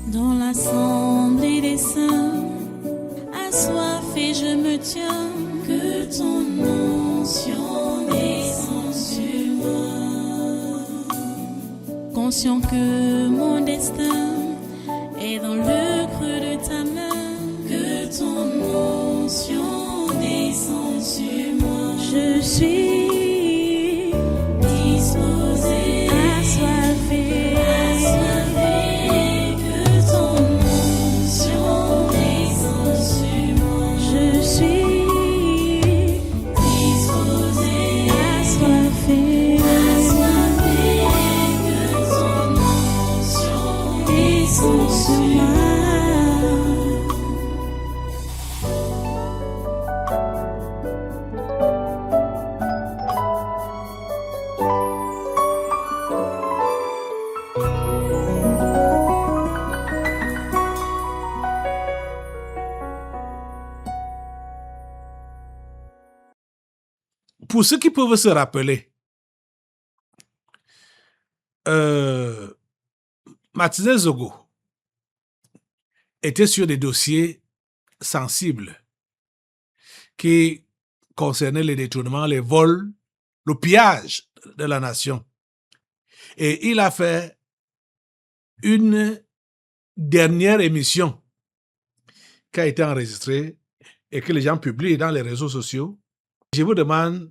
Dans l'assemblée des saints, assoiffé je me tiens, que ton onction descende sur moi. Conscient que mon destin est dans le creux de ta main, que ton onction descende sur moi. Je suis disposé, assoiffé, que ton onction descende sur moi. Je suis disposé, assoiffé, que ton onction descende sur moi. Pour ceux qui peuvent se rappeler, Martinez Zogo était sur des dossiers sensibles qui concernaient les détournements, les vols, le pillage de la nation. Et il a fait une dernière émission qui a été enregistrée et que les gens publient dans les réseaux sociaux. Je vous demande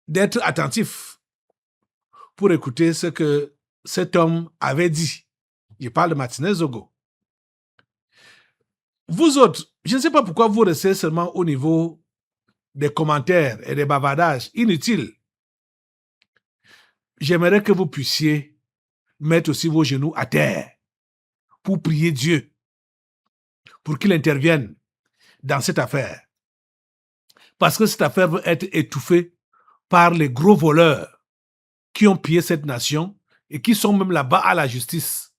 d'être attentif pour écouter ce que cet homme avait dit. Je parle de Martinez Zogo. Vous autres, je ne sais pas pourquoi vous restez seulement au niveau des commentaires et des bavardages inutiles. J'aimerais que vous puissiez mettre aussi vos genoux à terre pour prier Dieu, pour qu'il intervienne dans cette affaire. Parce que cette affaire va être étouffée par les gros voleurs qui ont pillé cette nation et qui sont même là-bas à la justice.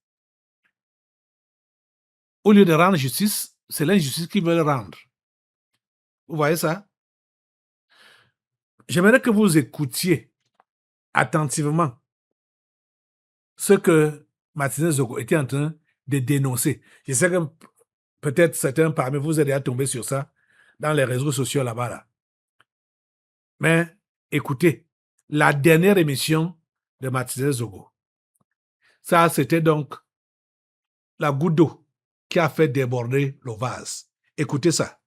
Au lieu de rendre justice, c'est l'injustice qu'ils veulent rendre. Vous voyez ça? J'aimerais que vous écoutiez attentivement ce que Martinez Zogo était en train de dénoncer. Je sais que peut-être certains parmi vous êtes déjà tombés sur ça dans les réseaux sociaux là-bas. Là. Mais écoutez, la dernière émission de Martinez Zogo, ça c'était donc la goutte d'eau qui a fait déborder le vase. Écoutez ça.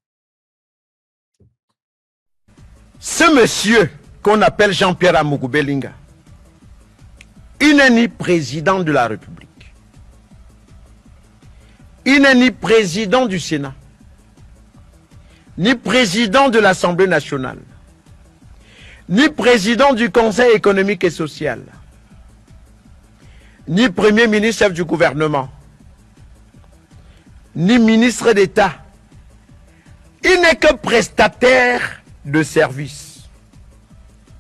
Ce monsieur qu'on appelle Jean-Pierre Amougou Belinga, il n'est ni président de la République, il n'est ni président du Sénat, ni président de l'Assemblée nationale, ni président du Conseil économique et social, ni premier ministre chef du gouvernement, ni ministre d'État. Il n'est que prestataire de services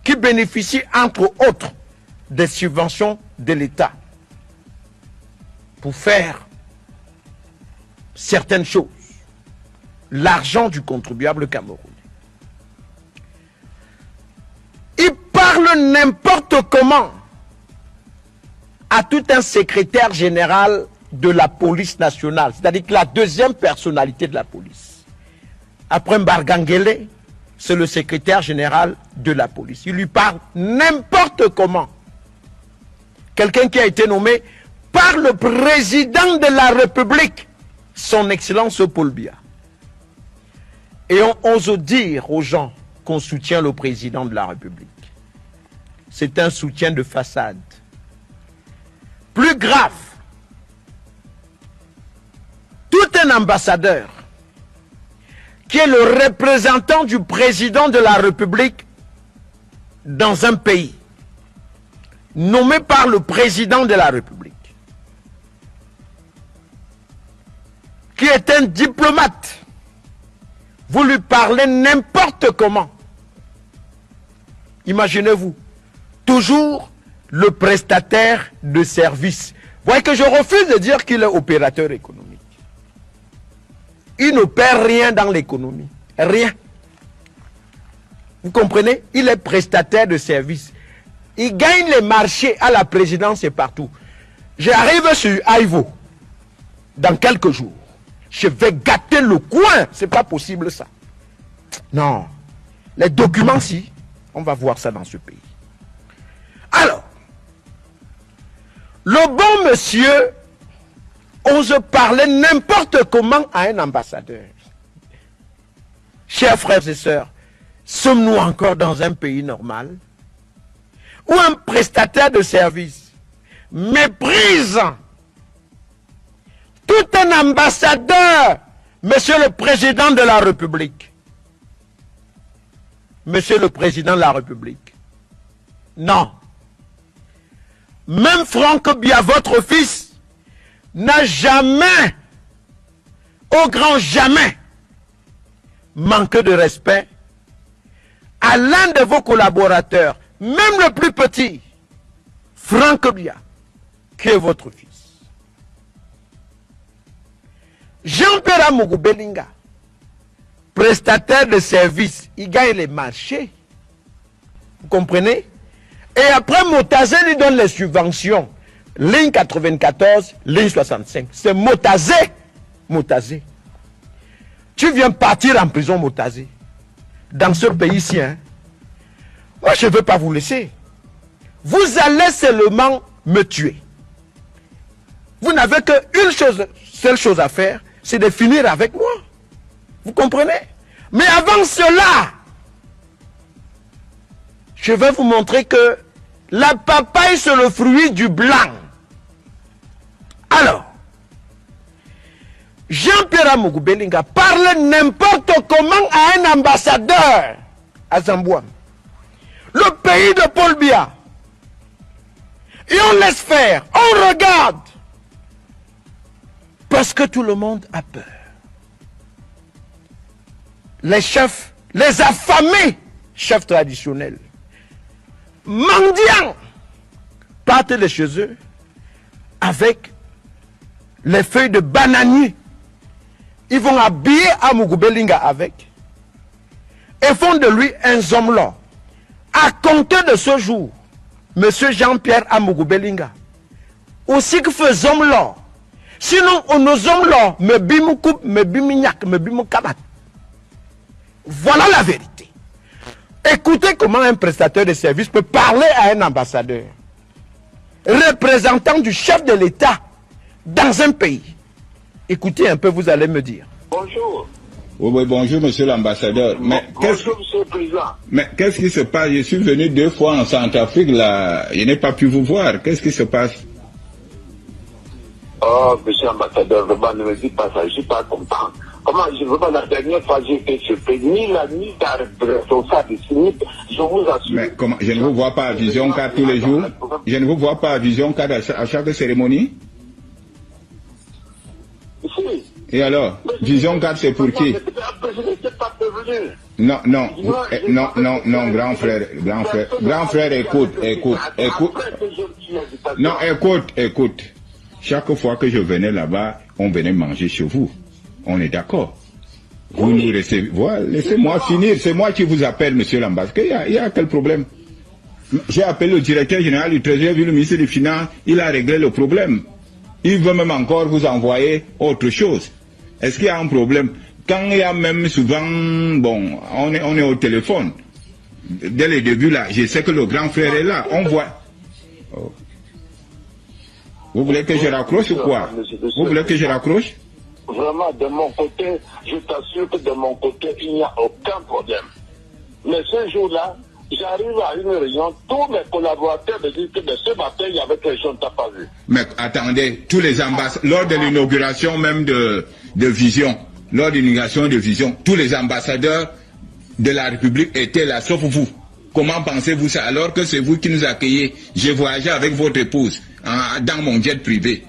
qui bénéficie entre autres des subventions de l'État pour faire certaines choses. L'argent du contribuable camerounais. Il parle n'importe comment à tout un secrétaire général de la police nationale, c'est-à-dire que la deuxième personnalité de la police. Après Mbargangele, c'est le secrétaire général de la police. Il lui parle n'importe comment. Quelqu'un qui a été nommé par le président de la République, son Excellence Paul Biya. Et on ose dire aux gens qu'on soutient le président de la République. C'est un soutien de façade. Plus grave, tout un ambassadeur qui est le représentant du président de la République dans un pays, nommé par le président de la République, qui est un diplomate, vous lui parlez n'importe comment. Imaginez-vous, toujours le prestataire de service. Vous voyez que je refuse de dire qu'il est opérateur économique. Il n'opère rien dans l'économie. Rien. Vous comprenez? Il est prestataire de service. Il gagne les marchés à la présidence et partout. J'arrive sur Aïvo. dans quelques jours, je vais gâter le coin. C'est pas possible ça. Non. Les documents, si, on va voir ça dans ce pays. Alors, le bon monsieur ose parler n'importe comment à un ambassadeur. Chers frères et sœurs, sommes-nous encore dans un pays normal où un prestataire de service méprise tout un ambassadeur, monsieur le président de la République? Monsieur le président de la République. Non. Même Franck Bia, votre fils, n'a jamais, au grand jamais, manqué de respect à l'un de vos collaborateurs, même le plus petit, Franck Bia, qui est votre fils. Jean-Pierre Amougou Belinga, prestataire de services, il gagne les marchés. Vous comprenez? Et après, Motazé lui donne les subventions. Ligne 94, ligne 65. C'est Motazé. Motazé. Tu viens partir en prison, Motazé. Dans ce pays-ci, hein. Moi, je ne veux pas vous laisser. Vous allez seulement me tuer. Vous n'avez qu'une seule chose à faire, c'est de finir avec moi. Vous comprenez? Mais avant cela, je vais vous montrer que la papaye, c'est le fruit du blanc. Alors, Jean-Pierre Amougou Belinga parle n'importe comment à un ambassadeur à Zambouam, le pays de Paul Biya. Et on laisse faire, on regarde. Parce que tout le monde a peur. Les chefs, les affamés chefs traditionnels, mendiants, partent de chez eux avec les feuilles de bananier. Ils vont habiller Amougou Belinga avec et font de lui un zomblo. À compter de ce jour, monsieur Jean-Pierre Amougou Belinga, aussi que fait zomblo. Sinon, on nous zomblo, me bimou coupe, me bimignac, me bimou kabat. Voilà la vérité. Écoutez comment un prestataire de service peut parler à un ambassadeur, représentant du chef de l'État dans un pays. Écoutez un peu, vous allez me dire. Bonjour. Oui, bonjour, monsieur l'ambassadeur. Bonjour, monsieur le président. Mais qu'est-ce qui se passe? Je suis venu 2 fois en Centrafrique, là. Je n'ai pas pu vous voir. Qu'est-ce qui se passe? Oh, monsieur l'ambassadeur, vraiment, ne me dites pas ça. Je ne suis pas content. Comment, je veux pas, la dernière fois, j'ai été surpris. Ni la nuit, ta responsable ici, je vous assure. Mais comment? Je ne vous vois pas à Vision 4 tous les jours? Je ne vous vois pas à Vision 4 à chaque cérémonie? Ici. Et alors, Vision 4, c'est pour qui? Non, non, non, non, non, grand frère, écoute. Non, écoute. Chaque fois que je venais là-bas, on venait manger chez vous. On est d'accord. Vous nous recevez. Voilà, laissez-moi finir. C'est moi qui vous appelle, monsieur l'ambassadeur. Il y a quel problème? J'ai appelé le directeur général du Trésor, vu le ministre des Finances, il a réglé le problème. Il veut même encore vous envoyer autre chose. Est-ce qu'il y a un problème? Quand il y a même souvent, bon, on est au téléphone. Dès le début là, je sais que le grand frère est là. On voit. Oh. Vous voulez que je raccroche ou quoi? Vous voulez que je raccroche? Vraiment, de mon côté, je t'assure que de mon côté, il n'y a aucun problème. Mais ce jour-là, j'arrive à une réunion, tous mes collaborateurs me disent que de ce matin, il y avait quelque chose que tu n'as pas vu. Mais attendez, tous les ambassadeurs, lors de l'inauguration même de Vision, lors de l'inauguration de Vision, tous les ambassadeurs de la République étaient là, sauf vous. Comment pensez-vous ça alors que c'est vous qui nous accueillez? J'ai voyagé avec votre épouse dans mon jet privé.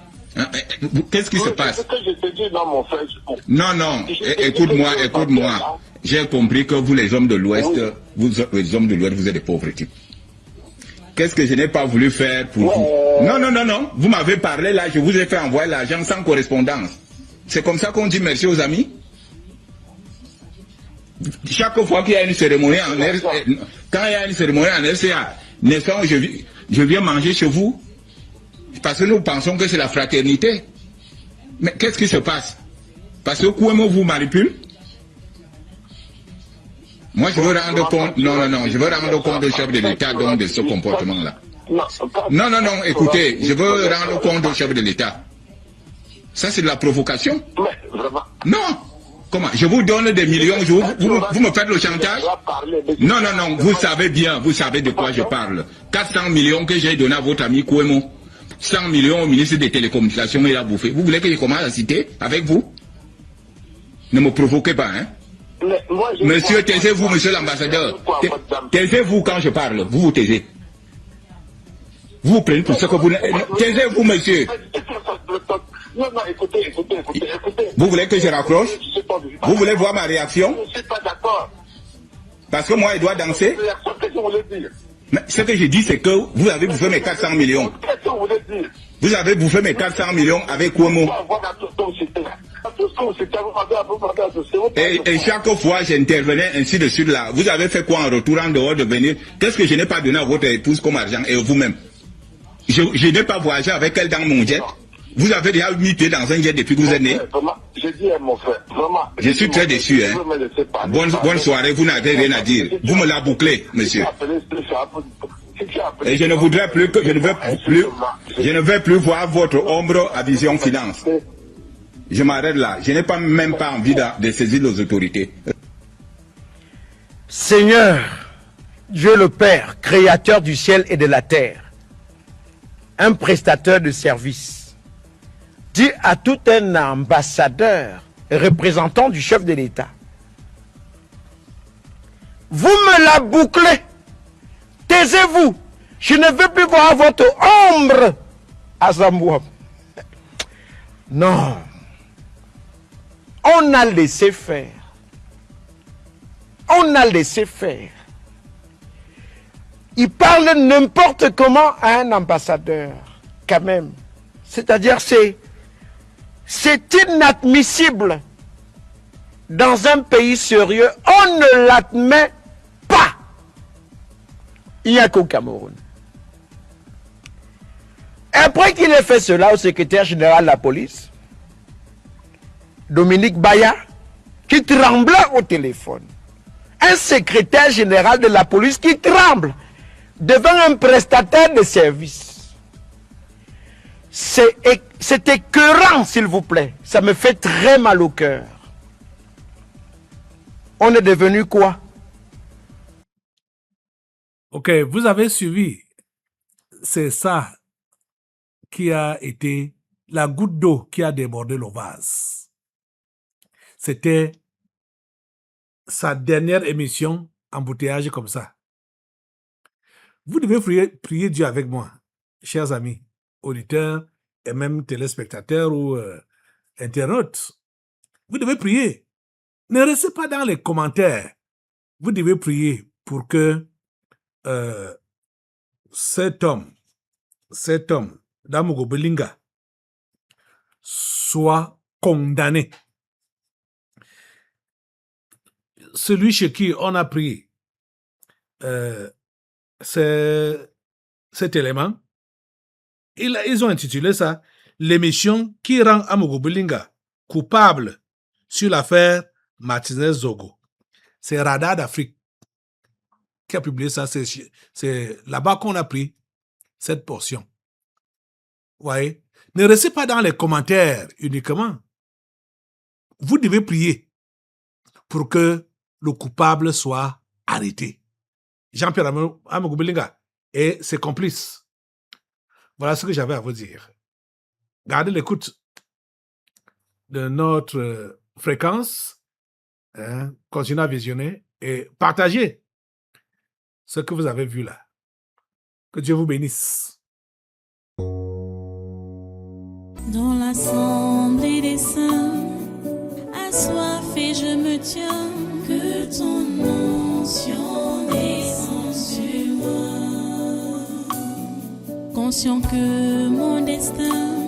Qu'est-ce qui se passe? C'est ce que je te dis dans mon Facebook. Non, écoute-moi. J'ai compris que vous, les hommes de l'Ouest, vous êtes des pauvres types. Qu'est-ce que je n'ai pas voulu faire pour vous? Non. Vous m'avez parlé là, je vous ai fait envoyer l'argent sans correspondance. C'est comme ça qu'on dit merci aux amis? Chaque fois qu'il y a une cérémonie en RCA, quand il y a une cérémonie en RCA, n'est-ce pas, je viens manger chez vous? Parce que nous pensons que c'est la fraternité. Mais qu'est-ce qui se passe? Parce que Kouemo vous manipule. Moi, je veux rendre compte. Non, je veux rendre compte au chef de l'État donc de ce comportement-là. Non, écoutez, je veux rendre compte au chef de l'État. Ça, c'est de la provocation. Mais vraiment. Non. Comment? Je vous donne des millions, vous me faites le chantage? Non, vous savez bien, vous savez de quoi je parle. 400 millions que j'ai donné à votre ami Kouemo. 100 millions au ministre des Télécommunications, il a bouffé. Vous voulez que je commence à citer avec vous? Ne me provoquez pas, hein? Mais moi, monsieur, taisez-vous, monsieur l'ambassadeur. Taisez-vous quand je parle. Vous vous taisez. Vous vous prenez pour ce que vous... Taisez-vous, monsieur. Non, écoutez. Vous voulez que je raccroche? Vous voulez voir ma réaction? Je ne suis pas d'accord. Parce que moi, il doit danser. Qu'est-ce que vous voulez dire? Mais ce que je dis, c'est que vous avez bouffé mes 400 millions. Qu'est-ce que vous voulez dire? Vous avez bouffé mes 400 millions avec Kouemo. Et chaque fois, j'intervenais ainsi de suite là. Vous avez fait quoi en retour en dehors de venir? Qu'est-ce que je n'ai pas donné à votre épouse comme argent et vous-même? Je n'ai pas voyagé avec elle dans mon jet. Vous avez déjà mis pied dans un jet depuis que vous êtes né. J'ai dit à mon frère, vraiment. Je suis très déçu. Hein. Bonne soirée, vous n'avez rien à dire. Vous me la bouclez, monsieur. Et je ne voudrais plus que je ne veux plus voir votre ombre à Vision Finance. Je m'arrête là. Je n'ai même pas envie de saisir les autorités. Seigneur, Dieu le Père, créateur du ciel et de la terre, un prestateur de service, dit à tout un ambassadeur, représentant du chef de l'État, vous me la bouclez, taisez-vous, je ne veux plus voir votre ombre à Zambouab. Non, on a laissé faire. On a laissé faire. Il parle n'importe comment à un ambassadeur, quand même. C'est-à-dire, c'est inadmissible. Dans un pays sérieux, on ne l'admet pas. Il n'y a qu'au Cameroun. Après qu'il ait fait cela au secrétaire général de la police, Dominique Baya, qui tremblait au téléphone. Un secrétaire général de la police qui tremble devant un prestataire de service. C'est écœurant, s'il vous plaît. Ça me fait très mal au cœur. On est devenu quoi? Ok, vous avez suivi. C'est ça qui a été la goutte d'eau qui a débordé le vase. C'était sa dernière émission, embouteillage comme ça. Vous devez prier Dieu avec moi, chers amis, auditeurs et même téléspectateurs ou internautes. Vous devez prier. Ne restez pas dans les commentaires. Vous devez prier pour que cet homme, Damogo Belinga, soit condamné. Celui chez qui on a pris cet élément, ils ont intitulé ça « L'émission qui rend Amogo Belinga coupable sur l'affaire Martinez-Zogo ». C'est Radar d'Afrique qui a publié ça. C'est là-bas qu'on a pris cette portion. Vous voyez? Ne restez pas dans les commentaires uniquement. Vous devez prier pour que le coupable soit arrêté. Jean-Pierre Amogo Belinga et ses complices. Voilà ce que j'avais à vous dire. Gardez l'écoute de notre fréquence. Continuez à visionner et partagez ce que vous avez vu là. Que Dieu vous bénisse. Dans l'assemblée des saints, assoiffé je me tiens, que ton onction descende sur moi. Conscient que mon destin